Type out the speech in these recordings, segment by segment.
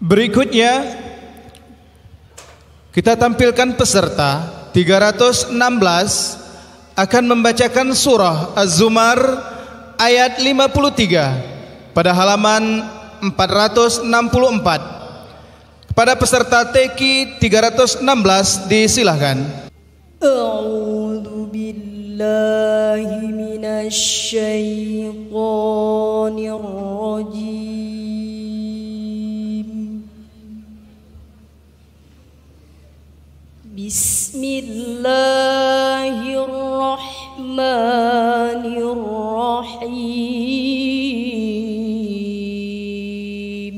Berikutnya kita tampilkan peserta 316 akan membacakan surah Az-Zumar ayat 53 pada halaman 464. Kepada peserta TQ 316 disilahkan. A'udzu billahi minasy syaithanir rajim. Bismillahirrahmanirrahim.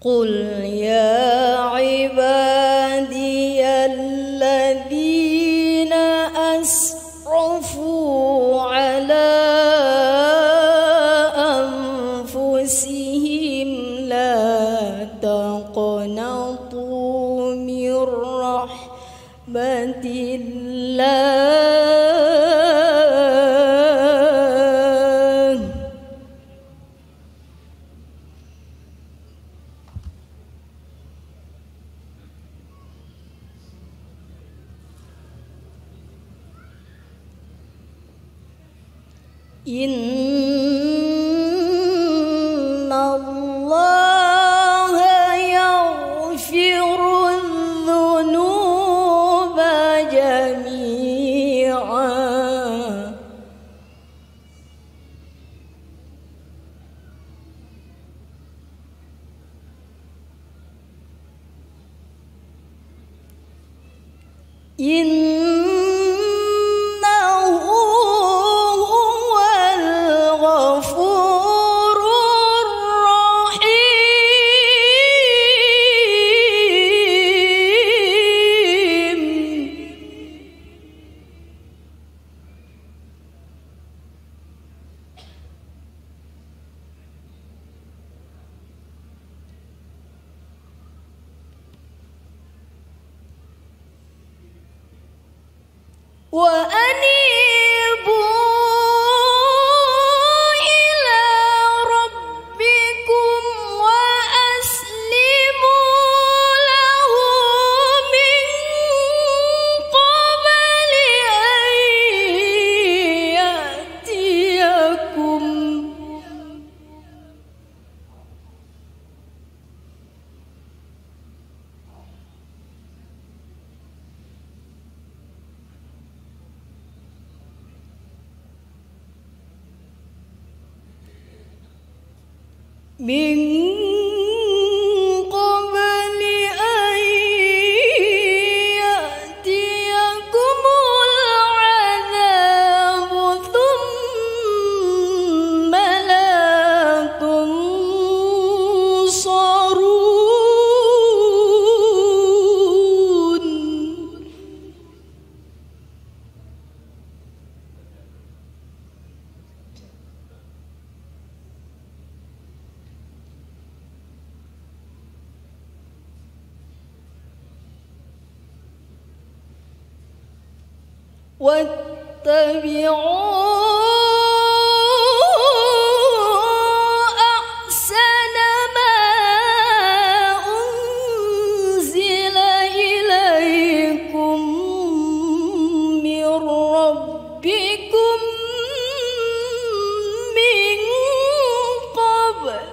Qul ya ibadiyalladzina asrafu ala taqnatu min rahmatillah. Innahu huwal ghafurur rahim. Wa anibu ila rabbikum wa aslimu lahu min qabli an ya'tiyakum. Min qabli an ya'tiyakumul 'adzabu thumma la tunsarun. واتبعوا أحسن ما أنزل إليكم من ربكم من قبل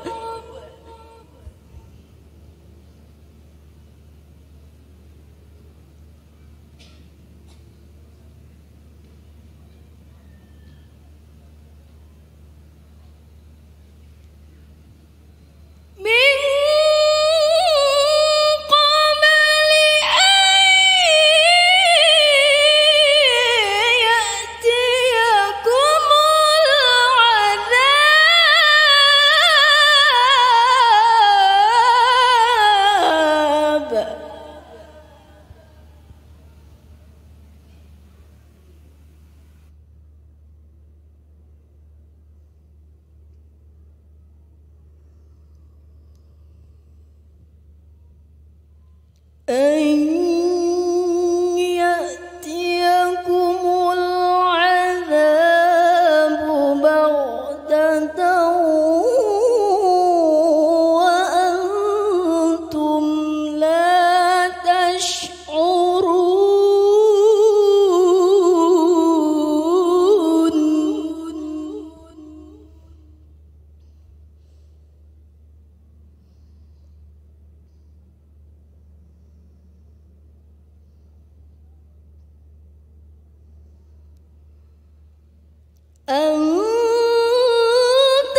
أن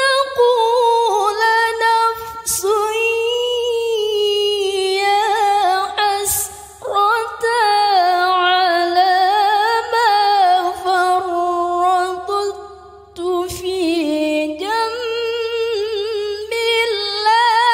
تقول نفس يا حسرة على ما فرطت في جنب الله.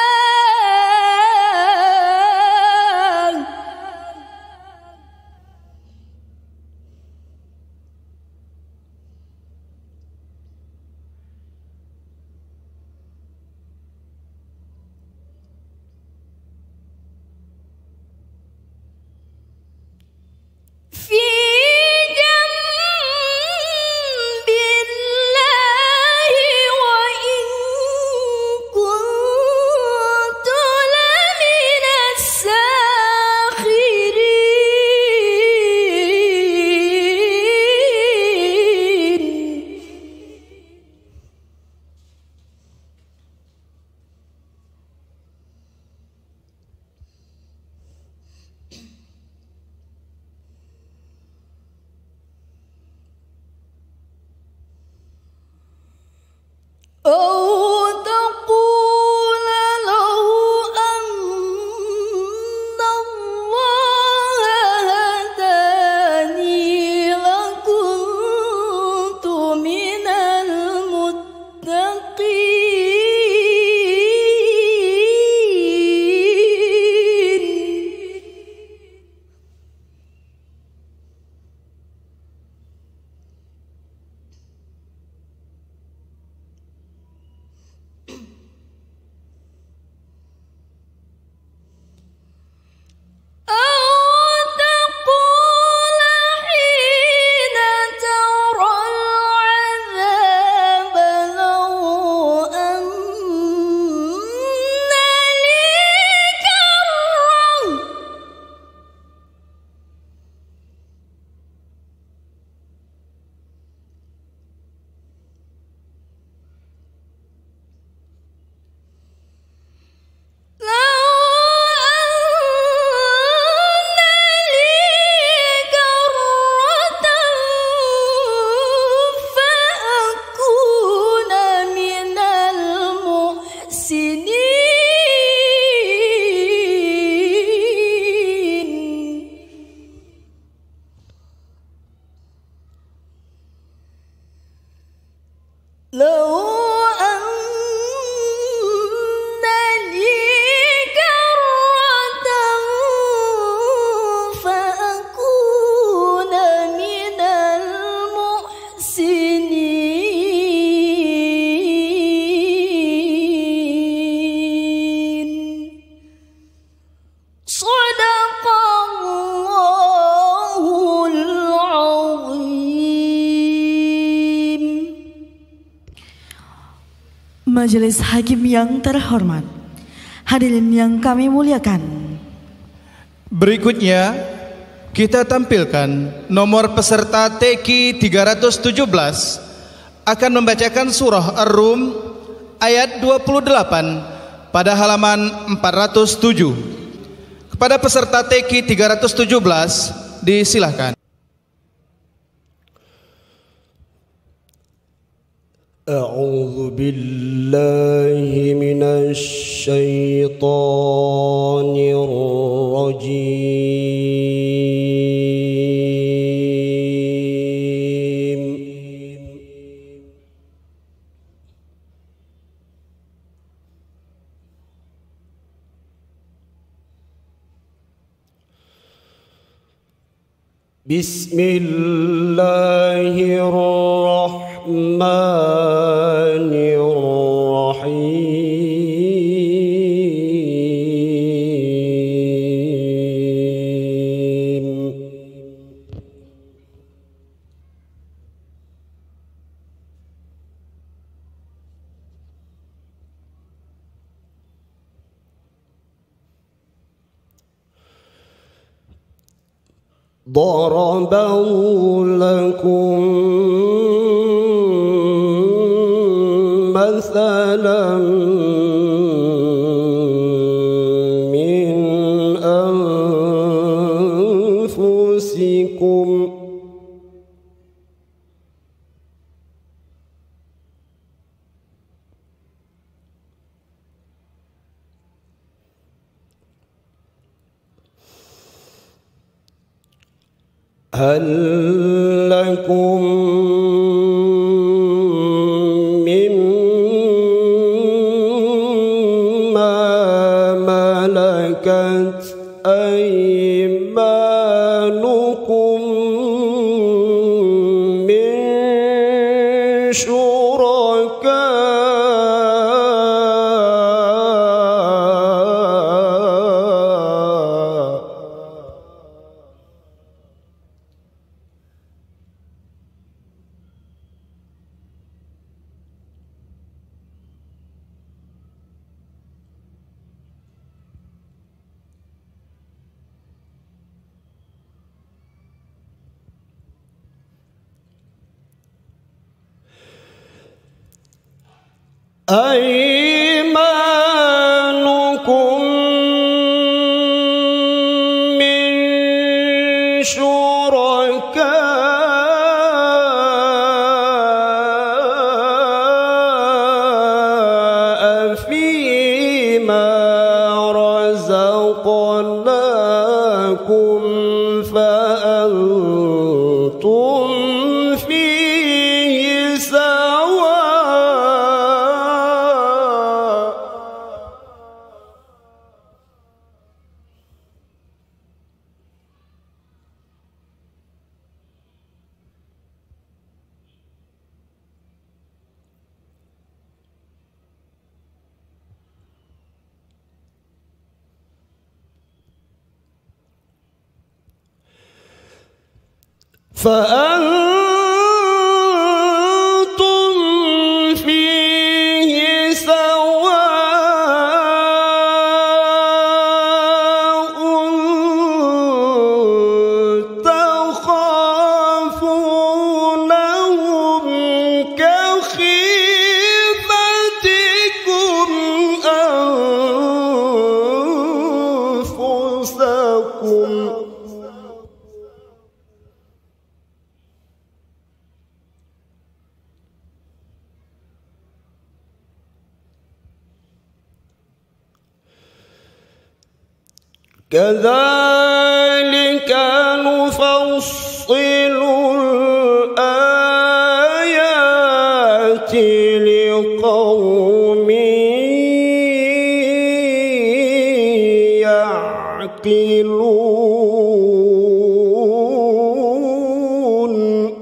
في جنب الله وإن كنت لمن الساخرين. أو تقول لو أن الله هداني لكنت من المتقين. أو تقول حين ترى العذاب لو أن لي كرة فأكون من المحسنين. لو أن لي كرة فأكون من المحسنين. صدق الله العظيم. Majelis Hakim yang terhormat, hadirin yang kami muliakan, Berikutnya kita tampilkan nomor peserta TQ 317 akan membacakan surah Ar-Rum ayat 28 pada halaman 407. Kepada peserta TQ 317 disilahkan. أعوذ بالله من الشيطان الرجيم. بسم الله الرحمن الرحيم. ضربوا لكم مثلا من أنفسكم هل لكم مما ملكت أيمانكم من شركاء أيمانكم من شركاء فيما رزقناكم فأنتم فيه سواء فأنتم فيه سواء تخافونهم كخيفتكم أنفسكم كذلك نفصل الآيات لقوم يعقلون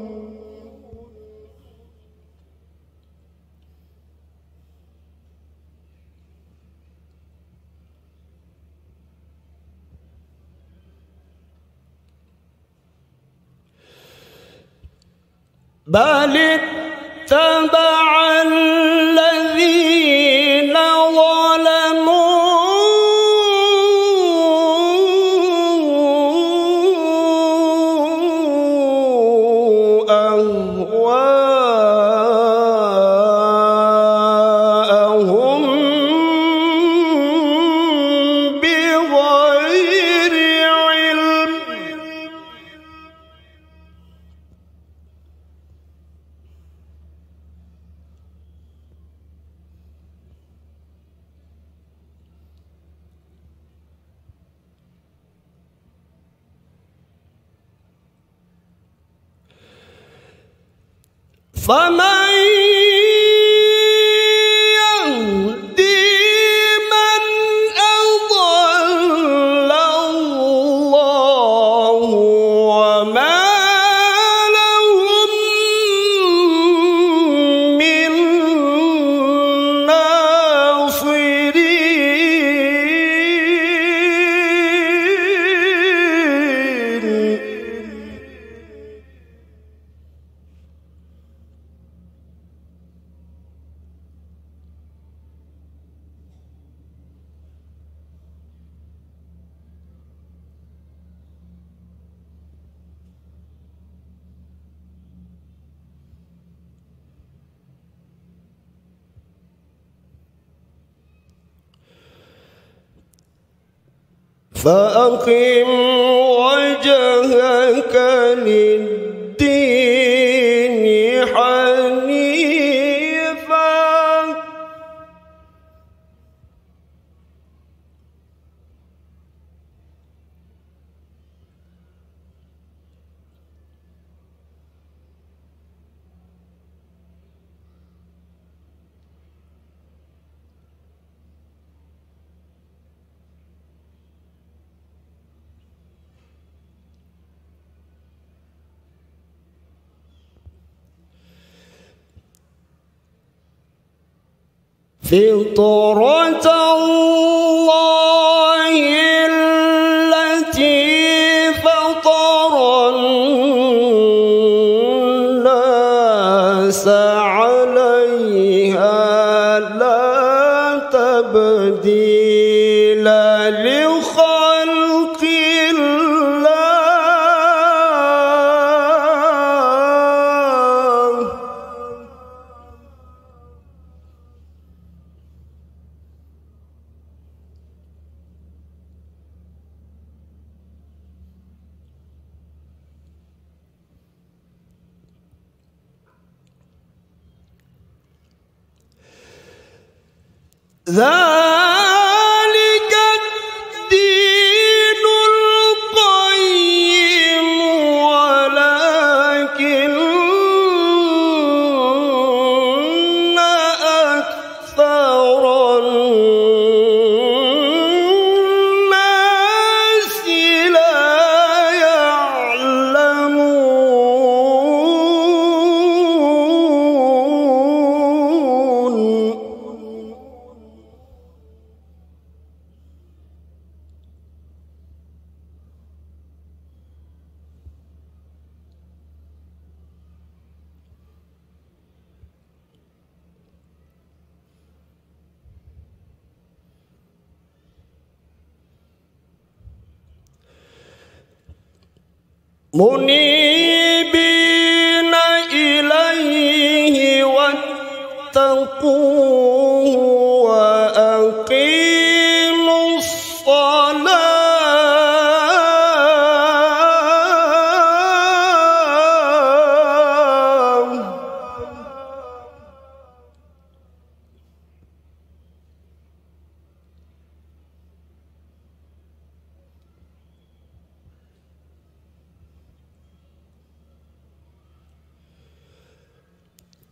بل اتبع الذين ظلموا أهواءهم بغير علم فمن يهدي من أضل الله وما لهم من ناصرين فأقم وجهك للدين حنيفا فطرة الله التي فطر الناس عليها لا تبديل لخلق الله. ذلك الدين القيم ولكن أكثر الناس لا يعلمون. منيبين إليه واتقوه وأقيموا الصلاة.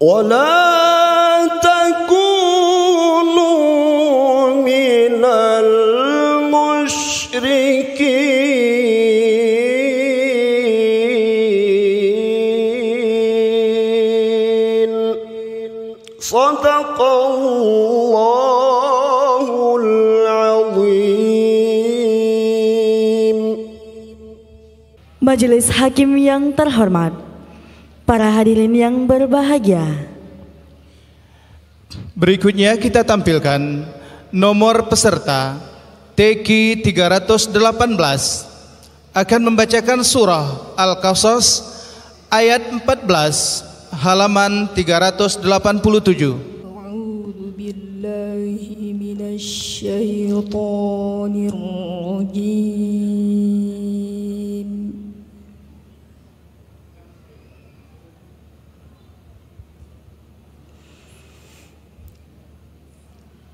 ولا تكونوا من المشركين. صدق الله العظيم. Majelis Hakim yang terhormat, para hadirin yang berbahagia, berikutnya kita tampilkan nomor peserta TQ 318 akan membacakan surah Al-Qasas ayat 14 halaman 387. A'udzu billahi minasy syaithanir rajim.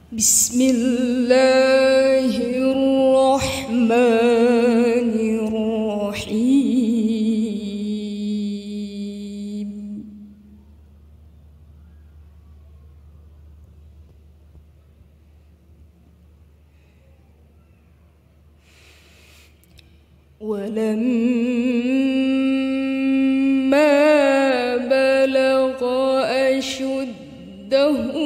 Bismillahirrahmanirrahim. Walamma balagha ashuddahu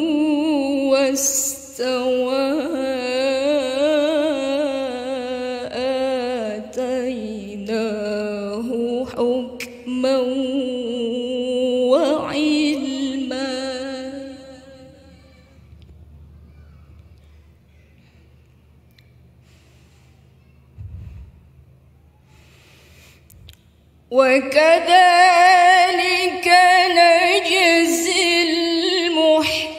آتيناه حكما وعلما. وكذلك نجزي المحسنين.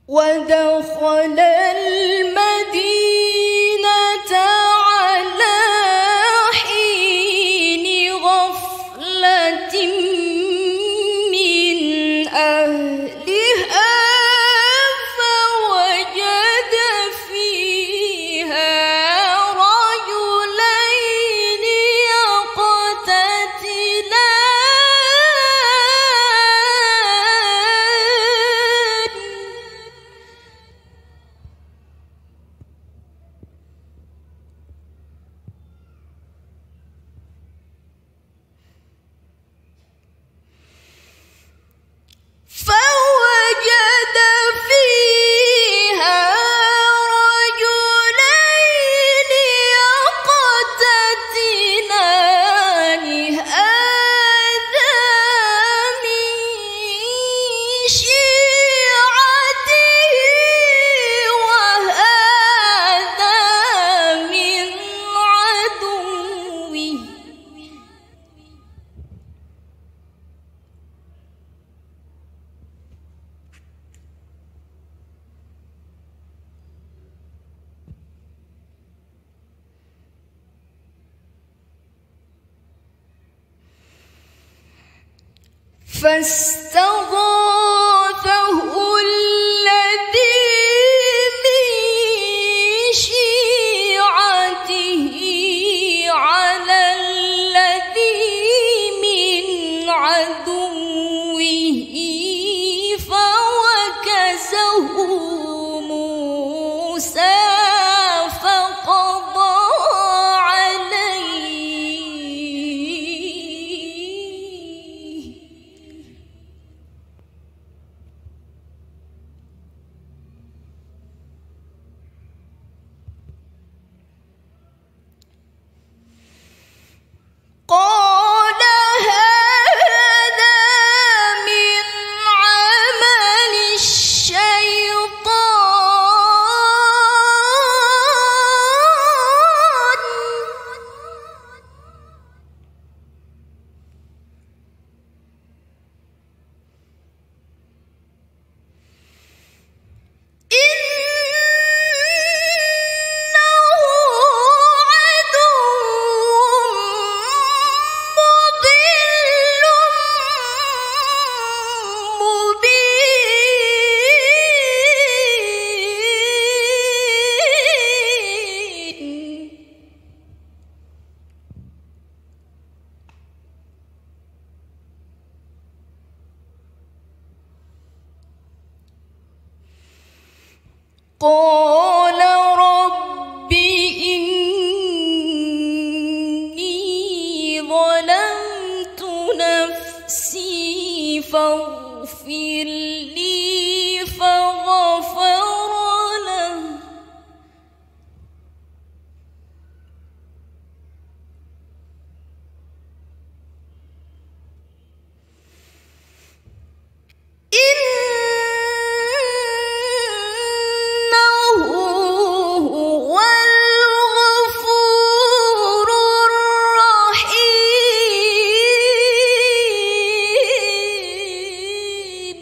ودخل المدينة على حين غفلة من أهلها فوجد فيها رجلين يقتتلان فاستغاثه الذي من شيعته على الذي من عدوه فوكزه موسى فقضى عليه قال هذا من عمل الشيطان إنه عدو مضل مبين قال رب إني ظلمت نفسي فاغفر لي فغفر له إنه هو الغفور الرحيم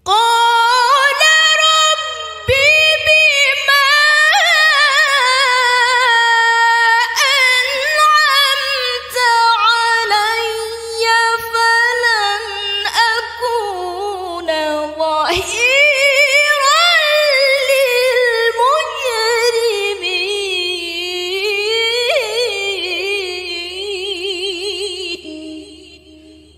قال رب بما أنعمت علي فلن أكون ظهيرا للمجرمين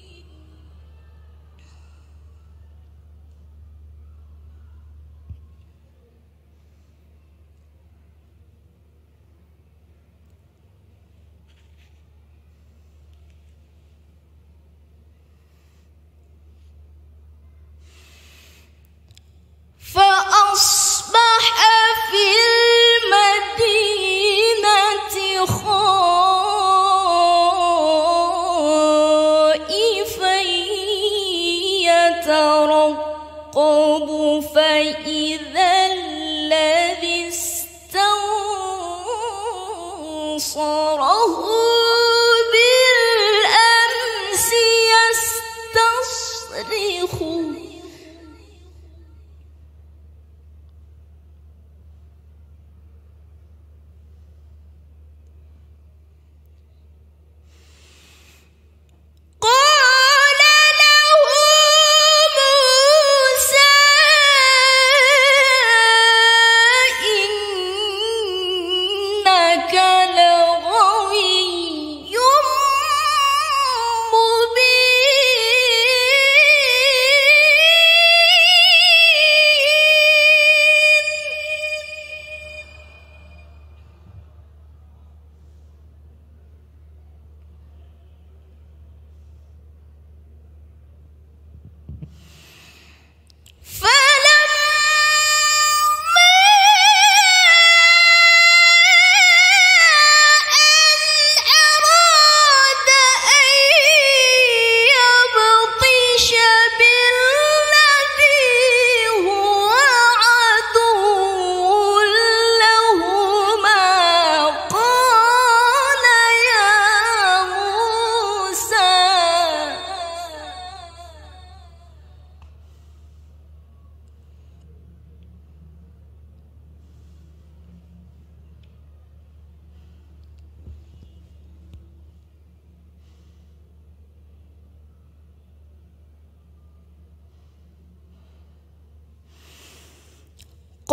فأصبح في المدينة خائفا يترقب فإذا الذي استنصره بالأمس يستصرخه قال له موسى إنك لغوي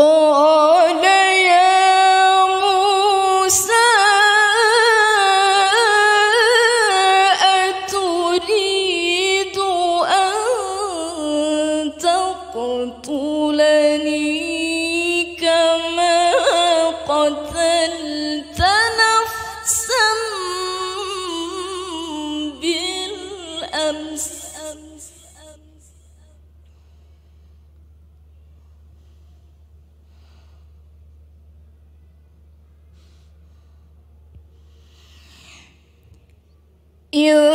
قال يا موسى أتريد أن تقتلني كما قتلت نفسا بالأمس إن